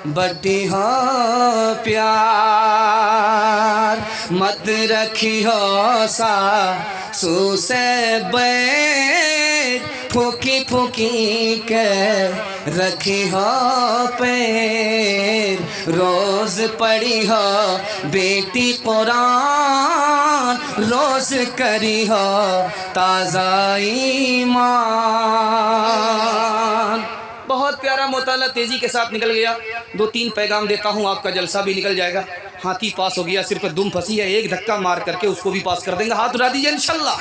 بٹی ہو پیار مت رکھی ہو ساسو سے بیٹھ پھوکی پھوکی کے رکھی ہو پیر روز پڑھی ہو بیٹی قرآن روز کری ہو تازہ ایمان۔ بہت پیارا مطالعہ تیزی کے ساتھ نکل گیا، 2-3 پیغام دیتا ہوں، آپ کا جلسہ بھی نکل جائے گا۔ ہاتھی پاس ہو گیا، صرف دم پھنسی ہے، ایک دھکا مار کر کے اس کو بھی پاس کر دیں گے۔ ہاتھ اٹھا دیجیے انشاءاللہ،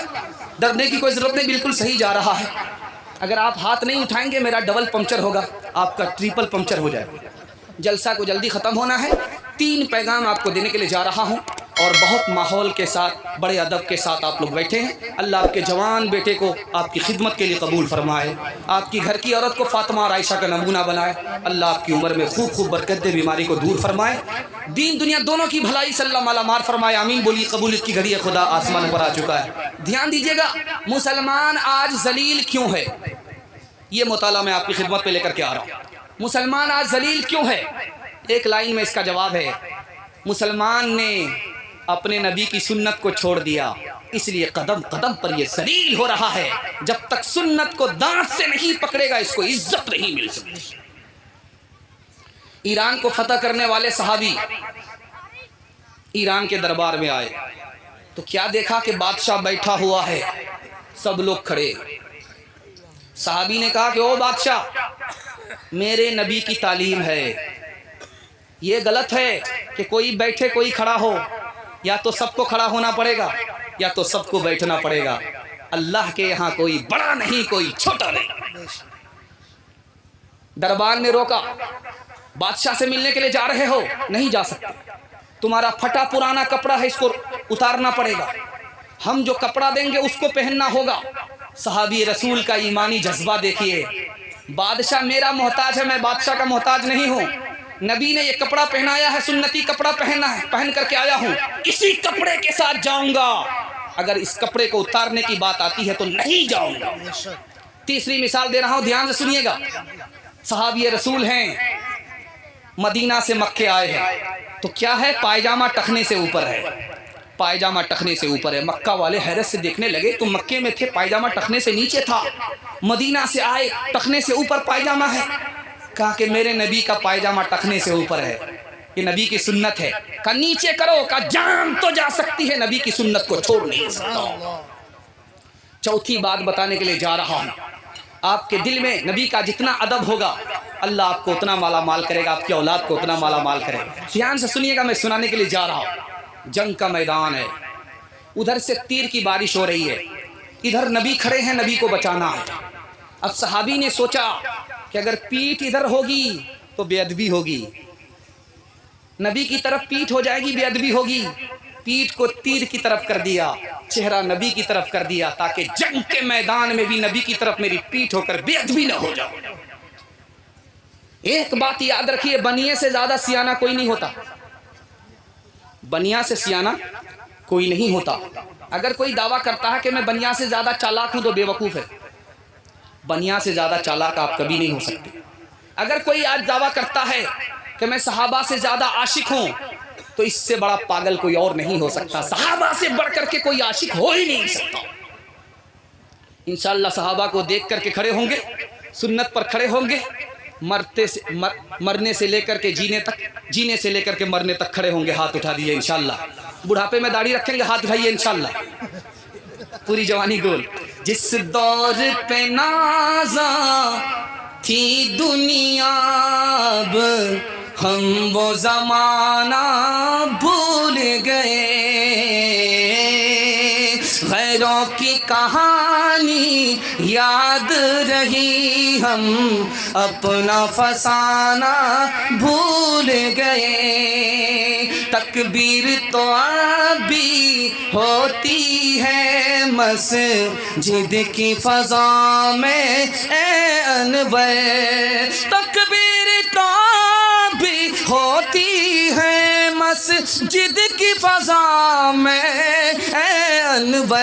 ڈرنے کی کوئی ضرورت نہیں، بالکل صحیح جا رہا ہے۔ اگر آپ ہاتھ نہیں اٹھائیں گے میرا ڈبل پنکچر ہوگا، آپ کا ٹریپل پنکچر ہو جائے گا۔ جلسہ کو جلدی ختم ہونا ہے، 3 پیغام آپ کو دینے کے لیے جا رہا ہوں، اور بہت ماحول کے ساتھ بڑے ادب کے ساتھ آپ لوگ بیٹھے ہیں۔ اللہ آپ کے جوان بیٹے کو آپ کی خدمت کے لیے قبول فرمائے، آپ کی گھر کی عورت کو فاطمہ اور عائشہ کا نمونہ بنائے، اللہ آپ کی عمر میں خوب خوب برکت دے، بیماری کو دور فرمائے، دین دنیا دونوں کی بھلائی سے اللہ مالا مال فرمائے، آمین بولی۔ قبولیت کی گھڑی خدا آسمان پر آ چکا ہے۔ دھیان دیجیے گا، مسلمان آج ذلیل کیوں ہے؟ یہ مطالعہ میں آپ کی خدمت پہ لے کر کے آ رہا ہوں۔ مسلمان آج ذلیل کیوں ہے؟ ایک لائن میں اس کا جواب ہے، مسلمان نے اپنے نبی کی سنت کو چھوڑ دیا، اس لیے قدم قدم پر یہ ذلیل ہو رہا ہے۔ جب تک سنت کو دانت سے نہیں پکڑے گا اس کو عزت نہیں مل سکتی۔ ایران کو فتح کرنے والے صحابی ایران کے دربار میں آئے تو کیا دیکھا کہ بادشاہ بیٹھا ہوا ہے، سب لوگ کھڑے۔ صحابی نے کہا کہ او بادشاہ، میرے نبی کی تعلیم ہے، یہ غلط ہے کہ کوئی بیٹھے کوئی کھڑا ہو، یا تو سب کو کھڑا ہونا پڑے گا یا تو سب کو بیٹھنا پڑے گا۔ اللہ کے یہاں کوئی بڑا نہیں کوئی چھوٹا نہیں۔ دربار نے روکا، بادشاہ سے ملنے کے لیے جا رہے ہو، نہیں جا سکتے، تمہارا پھٹا پرانا کپڑا ہے، اس کو اتارنا پڑے گا، ہم جو کپڑا دیں گے اس کو پہننا ہوگا۔ صحابی رسول کا ایمانی جذبہ دیکھیے، بادشاہ میرا محتاج ہے، میں بادشاہ کا محتاج نہیں ہوں، نبی نے یہ کپڑا پہنایا ہے، سنتی کپڑا پہنا ہے، پہن کر کے آیا ہوں، اسی کپڑے کے ساتھ جاؤں گا، اگر اس کپڑے کو اتارنے کی بات آتی ہے تو نہیں جاؤں گا۔ تیسری مثال دے رہا ہوں، دھیان سے سنیے گا، صحابی رسول ہیں، مدینہ سے مکے آئے ہیں، تو کیا ہے، پائجامہ ٹخنے سے اوپر ہے، پائجامہ ٹخنے سے اوپر ہے۔ مکہ والے حیرت سے دیکھنے لگے، تو مکے میں تھے پائجامہ ٹخنے سے نیچے تھا، مدینہ سے آئے ٹخنے سے اوپر پائجامہ ہے۔ کہا کہ میرے نبی کا پائجامہ ٹخنے سے اوپر ہے، یہ نبی کی سنت ہے۔ کہا نیچے کرو، کہا جان تو جا سکتی ہے، نبی کی سنت کو چھوڑ نہیں سکتا۔ چوتھی بات بتانے کے لیے جا رہا ہوں، آپ کے دل میں نبی کا جتنا ادب ہوگا اللہ آپ کو اتنا مالا مال کرے گا، آپ کی اولاد کو اتنا مالا مال کرے گا۔ دھیان سے سنیے گا، میں سنانے کے لیے جا رہا ہوں۔ جنگ کا میدان ہے، ادھر سے تیر کی بارش ہو رہی ہے، ادھر نبی کھڑے ہیں، نبی کو بچانا ہے۔ اب صحابی نے سوچا کہ اگر پیٹھ ادھر ہوگی تو بے ادبی ہوگی، نبی کی طرف پیٹھ ہو جائے گی بے ادبی ہوگی، پیٹھ کو تیر کی طرف کر دیا، چہرہ نبی کی طرف کر دیا، تاکہ جنگ کے میدان میں بھی نبی کی طرف میری پیٹھ ہو کر بے ادبی نہ ہو جاؤ۔ ایک بات یاد رکھیے، بنیے سے زیادہ سیانہ کوئی نہیں ہوتا، بنیا سے سیانہ کوئی نہیں ہوتا۔ اگر کوئی دعویٰ کرتا ہے کہ میں بنیا سے زیادہ چالاک ہوں تو بے وقوف ہے، بنیا سے زیادہ چالاک آپ کبھی نہیں ہو سکتے۔ اگر کوئی آج دعویٰ کرتا ہے کہ میں صحابہ سے زیادہ عاشق ہوں تو اس سے بڑا پاگل کوئی اور نہیں ہو سکتا، صحابہ سے بڑھ کر کے کوئی عاشق ہو ہی نہیں سکتا۔ انشاءاللہ صحابہ کو دیکھ کر کے کھڑے ہوں گے، سنت پر کھڑے ہوں گے، مرنے سے لے کر کے جینے تک، جینے سے لے کر کے مرنے تک کھڑے ہوں گے۔ ہاتھ اٹھا دیجیے انشاءاللہ، بڑھاپے میں داڑھی رکھیں گے، ہاتھ اٹھائیے انشاءاللہ، پوری جوانی گول۔ جس دور پہ نازاں تھی دنیا اب ہم وہ زمانہ بھول گئے، غیروں کی کہانی یاد رہی ہم اپنا فسانہ بھول گئے، تکبیر تو ابھی ہوتی ہے مسجد کی فضا میں اے انور، تکبیر تو ابھی ہوتی ہے مسجد کی فضا میں اے انور،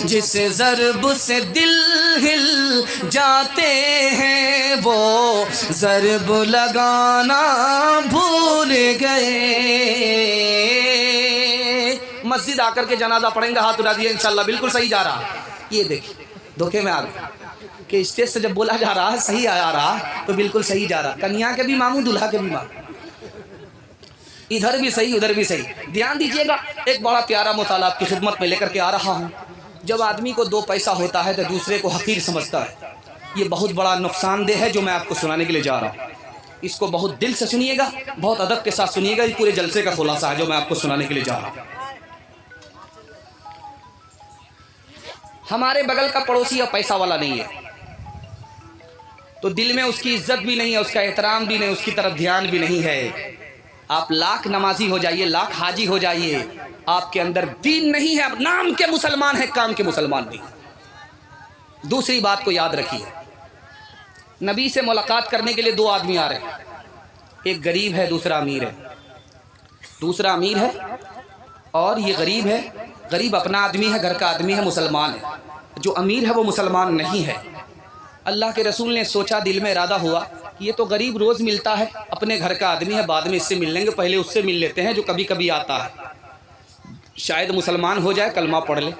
جس ضرب سے دل ہل جاتے ہیں وہ ضرب لگانا بھول گئے۔ مسجد آ کر کے جنازہ پڑھیں گے، ہاتھ اٹھا دیے انشاءاللہ بالکل صحیح جا رہا۔ یہ دیکھیں دھوکے میں آ گئے کہ اسٹیج سے جب بولا جا رہا ہے صحیح آ رہا تو بالکل صحیح جا رہا، کنیا کے بھی ماموں دلہا کے بھی ماموں، ادھر بھی صحیح ادھر بھی صحیح۔ دھیان دیجئے گا، ایک بڑا پیارا مطالعہ آپ کی خدمت میں لے کر کے آ رہا ہوں۔ جب آدمی کو دو پیسہ ہوتا ہے تو دوسرے کو حقیر سمجھتا ہے، یہ بہت بڑا نقصان دہ ہے جو میں آپ کو سنانے کے لیے جا رہا ہوں۔ اس کو بہت دل سے سنیے گا، بہت ادب کے ساتھ سنیے گا، یہ پورے جلسے کا خلاصہ ہے جو میں آپ کو سنانے کے لیے جا رہا ہوں۔ ہمارے بغل کا پڑوسی اب پیسہ والا نہیں ہے تو دل میں اس کی عزت بھی نہیں ہے، اس کا احترام بھی نہیں، اس کی طرف دھیان بھی نہیں ہے۔ آپ لاکھ نمازی ہو جائیے، لاکھ حاجی ہو جائیے، آپ کے اندر دین نہیں ہے، اب نام کے مسلمان ہیں، کام کے مسلمان نہیں۔ دوسری بات کو یاد رکھیے، نبی سے ملاقات کرنے کے لیے دو آدمی آ رہے ہیں، ایک غریب ہے دوسرا امیر ہے۔ دوسرا امیر ہے اور یہ غریب ہے، غریب اپنا آدمی ہے، گھر کا آدمی ہے، مسلمان ہے، جو امیر ہے وہ مسلمان نہیں ہے۔ اللہ کے رسول نے سوچا، دل میں ارادہ ہوا کہ یہ تو غریب روز ملتا ہے، اپنے گھر کا آدمی ہے، بعد میں اس سے مل لیں گے، پہلے اس سے مل لیتے ہیں جو کبھی کبھی آتا ہے، شاید مسلمان ہو جائے، کلمہ پڑھ لے۔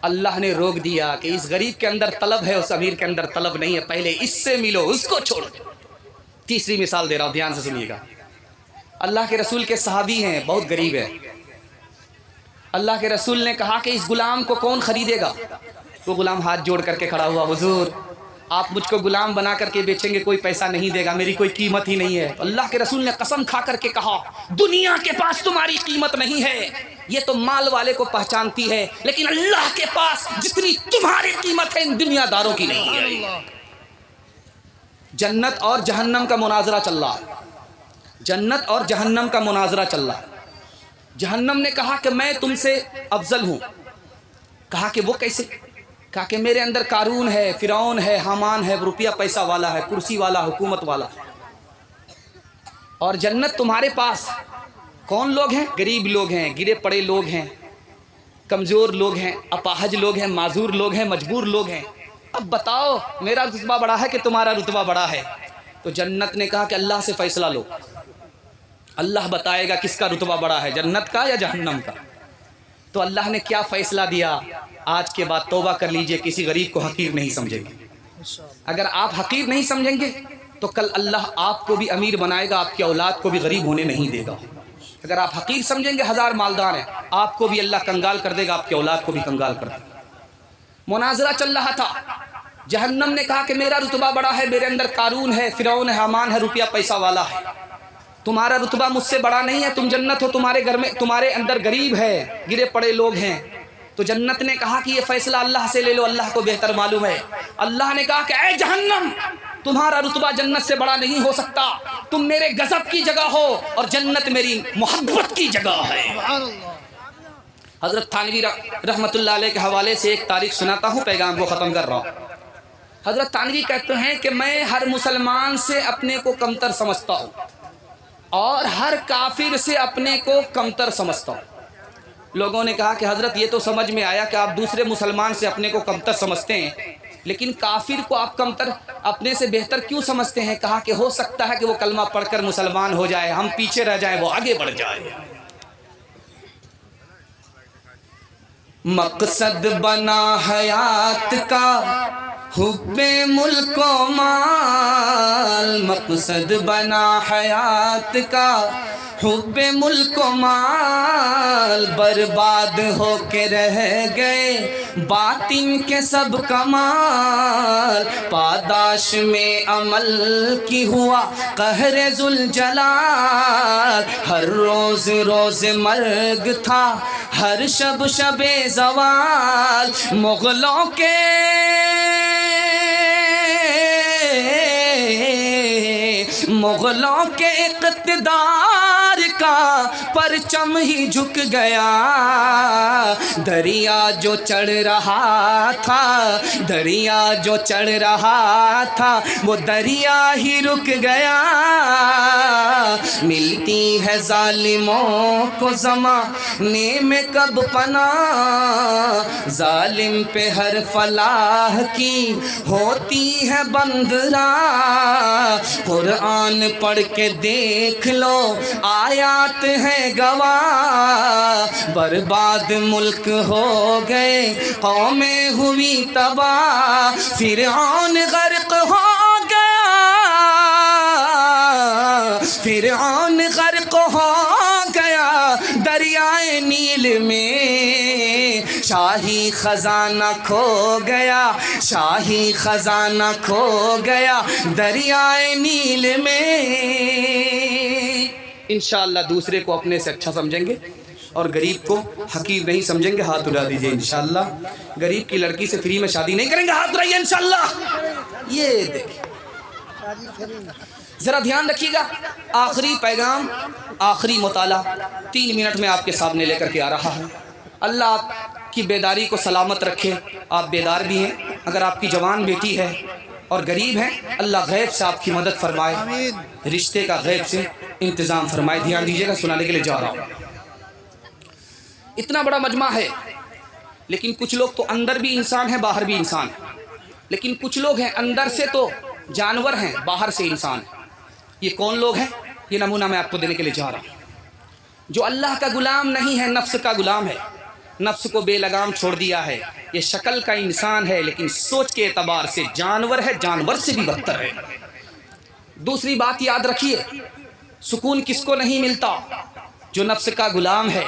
اللہ نے روک دیا کہ اس غریب کے اندر طلب ہے، اس امیر کے اندر طلب نہیں ہے، پہلے اس سے ملو، اس کو چھوڑ دو۔ تیسری مثال دے رہا ہوں، دھیان سے سنیے گا۔ اللہ کے رسول کے صحابی ہیں، بہت غریب ہے۔ اللہ کے رسول نے کہا کہ اس غلام کو کون خریدے گا؟ وہ غلام ہاتھ جوڑ کر کے کھڑا ہوا، حضور آپ مجھ کو غلام بنا کر کے بیچیں گے، کوئی پیسہ نہیں دے گا، میری کوئی قیمت ہی نہیں ہے۔ اللہ کے رسول نے قسم کھا کر کے کہا، دنیا کے پاس تمہاری قیمت نہیں ہے، یہ تو مال والے کو پہچانتی ہے، لیکن اللہ کے پاس جتنی تمہاری قیمت ہے ان دنیا داروں کی نہیں ہے۔ جنت اور جہنم کا مناظرہ چل رہا ہے، جنت اور جہنم کا مناظرہ چل رہا ہے۔ جہنم نے کہا کہ میں تم سے افضل ہوں۔ کہا کہ وہ کیسے؟ کہا کہ میرے اندر قارون ہے، فرعون ہے، حامان ہے، روپیہ پیسہ والا ہے، کرسی والا، حکومت والا۔ اور جنت تمہارے پاس کون لوگ ہیں؟ غریب لوگ ہیں، گرے پڑے لوگ ہیں، کمزور لوگ ہیں، اپاہج لوگ ہیں، معذور لوگ ہیں، مجبور لوگ ہیں۔ اب بتاؤ میرا رتبہ بڑا ہے کہ تمہارا رتبہ بڑا ہے؟ تو جنت نے کہا کہ اللہ سے فیصلہ لو، اللہ بتائے گا کس کا رتبہ بڑا ہے، جنت کا یا جہنم کا۔ تو اللہ نے کیا فیصلہ دیا؟ آج کے بعد توبہ کر لیجئے، کسی غریب کو حقیر نہیں سمجھیں گے۔ اگر آپ حقیر نہیں سمجھیں گے تو کل اللہ آپ کو بھی امیر بنائے گا، آپ کی اولاد کو بھی غریب ہونے نہیں دے گا۔ اگر آپ حقیر سمجھیں گے، ہزار مالدار ہیں، آپ کو بھی اللہ کنگال کر دے گا، آپ کی اولاد کو بھی کنگال کر دے گا۔ مناظرہ چل رہا تھا، جہنم نے کہا کہ میرا رتبہ بڑا ہے، میرے اندر قارون ہے، فرعون ہے، حامان ہے، روپیہ پیسہ والا ہے، تمہارا رتبہ مجھ سے بڑا نہیں ہے، تم جنت ہو، تمہارے گھر میں تمہارے اندر غریب ہے، گرے پڑے لوگ ہیں۔ تو جنت نے کہا کہ یہ فیصلہ اللہ سے لے لو، اللہ کو بہتر معلوم ہے۔ اللہ نے کہا کہ اے جہنم، تمہارا رتبہ جنت سے بڑا نہیں ہو سکتا، تم میرے غضب کی جگہ ہو اور جنت میری محبت کی جگہ ہے۔ حضرت تھانوی رحمت اللہ علیہ کے حوالے سے ایک تاریخ سناتا ہوں، پیغام کو ختم کر رہا ہوں۔ حضرت تھانوی کہتے ہیں کہ میں ہر مسلمان سے اپنے کو کمتر سمجھتا ہوں اور ہر کافر سے اپنے کو کمتر سمجھتا ہوں۔ لوگوں نے کہا کہ حضرت یہ تو سمجھ میں آیا کہ آپ دوسرے مسلمان سے اپنے کو کمتر سمجھتے ہیں، لیکن کافر کو آپ کمتر اپنے سے بہتر کیوں سمجھتے ہیں؟ کہا کہ ہو سکتا ہے کہ وہ کلمہ پڑھ کر مسلمان ہو جائے، ہم پیچھے رہ جائیں، وہ آگے بڑھ جائے۔ مقصد بنا حیات کا حب ملک و مال، مقصد بنا حیات کا حب ملک و مال، برباد ہو کے رہ گئے باطن کے سب کمال، پاداش میں عمل کی ہوا قہر ذوالجلال، ہر روز روز مرگ تھا، ہر شب شب زوال، مغلوں کے اقتدار کا پرچم ہی جھک گیا، دریا جو چڑھ رہا تھا، دریا جو چڑھ رہا تھا، وہ دریا ہی رک گیا، ملتی ہے ظالموں کو زمانے میں کب پناہ، ظالم پہ ہر فلاح کی ہوتی ہے بند راہ، قرآن پڑھ کے دیکھ لو آیات ہے گواہ، برباد ملک ہو گئے قومیں ہوئی تباہ، فرعون غرق ہو گیا، فرعون غرق ہو گیا دریائے نیل میں، شاہی خزانہ کھو گیا، شاہی خزانہ کھو گیا دریائے نیل میں۔ انشاءاللہ دوسرے کو اپنے سے اچھا سمجھیں گے اور غریب کو حقیر نہیں سمجھیں گے۔ ہاتھ اٹھا دیجئے انشاءاللہ۔ غریب کی لڑکی سے فری میں شادی نہیں کریں گے، ہاتھ اٹھائیے انشاءاللہ۔ یہ دیکھیں، ذرا دھیان رکھیے گا۔ آخری پیغام، آخری مطالعہ 3 منٹ میں آپ کے سامنے لے کر کے آ رہا ہے۔ اللہ آپ کی بیداری کو سلامت رکھے، آپ بیدار بھی ہیں۔ اگر آپ کی جوان بیٹی ہے اور غریب ہیں، اللہ غیب سے آپ کی مدد فرمائے، رشتے کا غیب سے انتظام فرمائے۔ دھیان دیجیے گا، سنانے کے لیے جا رہا ہوں۔ اتنا بڑا مجمع ہے، لیکن کچھ لوگ تو اندر بھی انسان ہیں، باہر بھی انسان ہیں، لیکن کچھ لوگ ہیں اندر سے تو جانور ہیں، باہر سے انسان ہیں۔ یہ کون لوگ ہیں؟ یہ نمونہ میں آپ کو دینے کے لیے جا رہا ہوں۔ جو اللہ کا غلام نہیں ہے، نفس کا غلام ہے، نفس کو بے لگام چھوڑ دیا ہے۔ یہ شکل کا انسان ہے لیکن سوچ کے اعتبار سے جانور ہے، جانور سے بھی بدتر ہے۔ دوسری بات یاد رکھیے، سکون کس کو نہیں ملتا؟ جو نفس کا غلام ہے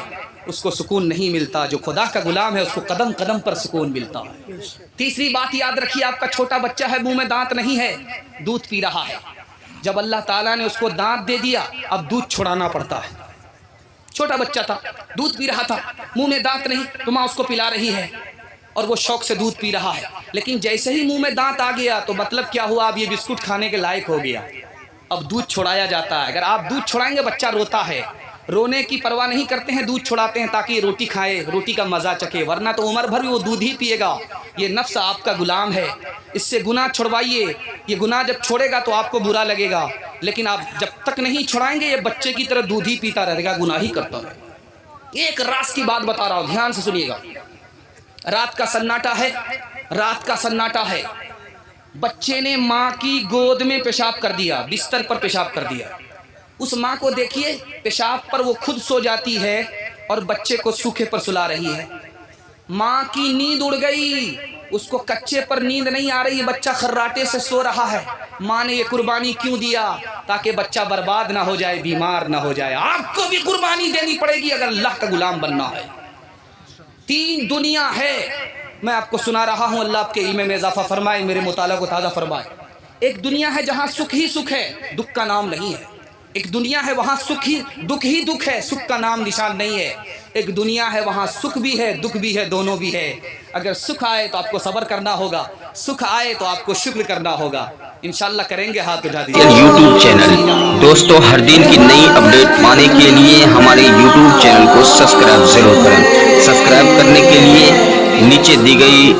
اس کو سکون نہیں ملتا، جو خدا کا غلام ہے اس کو قدم قدم پر سکون ملتا ہے۔ تیسری بات یاد رکھیے، آپ کا چھوٹا بچہ ہے، منہ میں دانت نہیں ہے، دودھ پی رہا ہے۔ جب اللہ تعالیٰ نے اس کو دانت دے دیا، اب دودھ چھڑانا پڑتا ہے۔ چھوٹا بچہ تھا، دودھ پی رہا تھا، منہ میں دانت نہیں تو ماں اس کو پلا رہی ہے اور وہ شوق سے دودھ پی رہا ہے، لیکن جیسے ہی منہ میں دانت آ گیا تو مطلب کیا ہوا؟ اب یہ بسکٹ کھانے کے لائق ہو گیا، اب دودھ چھڑایا جاتا ہے۔ اگر آپ دودھ چھڑائیں گے بچہ روتا ہے، رونے کی پرواہ نہیں کرتے ہیں، دودھ چھڑاتے ہیں تاکہ یہ روٹی کھائے، روٹی کا مزہ چکھے، ورنہ تو عمر بھر بھی وہ دودھ ہی پیے گا۔ یہ نفس آپ کا غلام ہے، اس سے گناہ چھڑوائیے۔ یہ گناہ جب چھوڑے گا تو آپ کو برا لگے گا، لیکن آپ جب تک نہیں چھڑائیں گے یہ بچے کی طرح دودھ ہی پیتا رہے گا، گناہ ہی کرتا رہے گا۔ ایک راز کی بات بتا رہا ہوں، دھیان سے سنیے گا۔ رات کا سناٹا ہے، رات کا سناٹا ہے، بچے نے ماں کی گود میں پیشاب کر دیا، بستر پر پیشاب کر دیا۔ اس ماں کو دیکھیے، پیشاب پر وہ خود سو جاتی ہے اور بچے کو سوکھے پر سلا رہی ہے۔ ماں کی نیند اڑ گئی، اس کو کچے پر نیند نہیں آ رہی، بچہ خراٹے سے سو رہا ہے۔ ماں نے یہ قربانی کیوں دیا؟ تاکہ بچہ برباد نہ ہو جائے، بیمار نہ ہو جائے۔ آپ کو بھی قربانی دینی پڑے گی اگر اللہ کا غلام بننا ہے۔ 3 دنیا ہے، میں آپ کو سنا رہا ہوں، اللہ آپ کے علم میں اضافہ فرمائے، میرے مطالعہ کو تازہ فرمائے۔ ایک دنیا ہے جہاں سکھ ہی سکھ ہے، دکھ کا نام نہیں ہے۔ ایک دنیا ہے وہاں سکھ ہی دکھ ہے، سکھ کا نام نشان نہیں ہے۔ ایک دنیا ہے وہاں سکھ بھی ہے، دکھ بھی ہے، دونوں بھی ہے۔ اگر سکھ آئے تو آپ کو صبر کرنا ہوگا، سکھ آئے تو آپ کو شکر کرنا ہوگا۔ انشاءاللہ کریں گے، ہاتھ اٹھا دیجیے۔ یوٹیوب چینل دوستو، ہر دن کی نئی اپڈیٹ پانے کے لیے ہمارے یوٹیوب چینل کو سبسکرائب ضرور کریں۔ سبسکرائب کرنے کے لیے نیچے دی گئی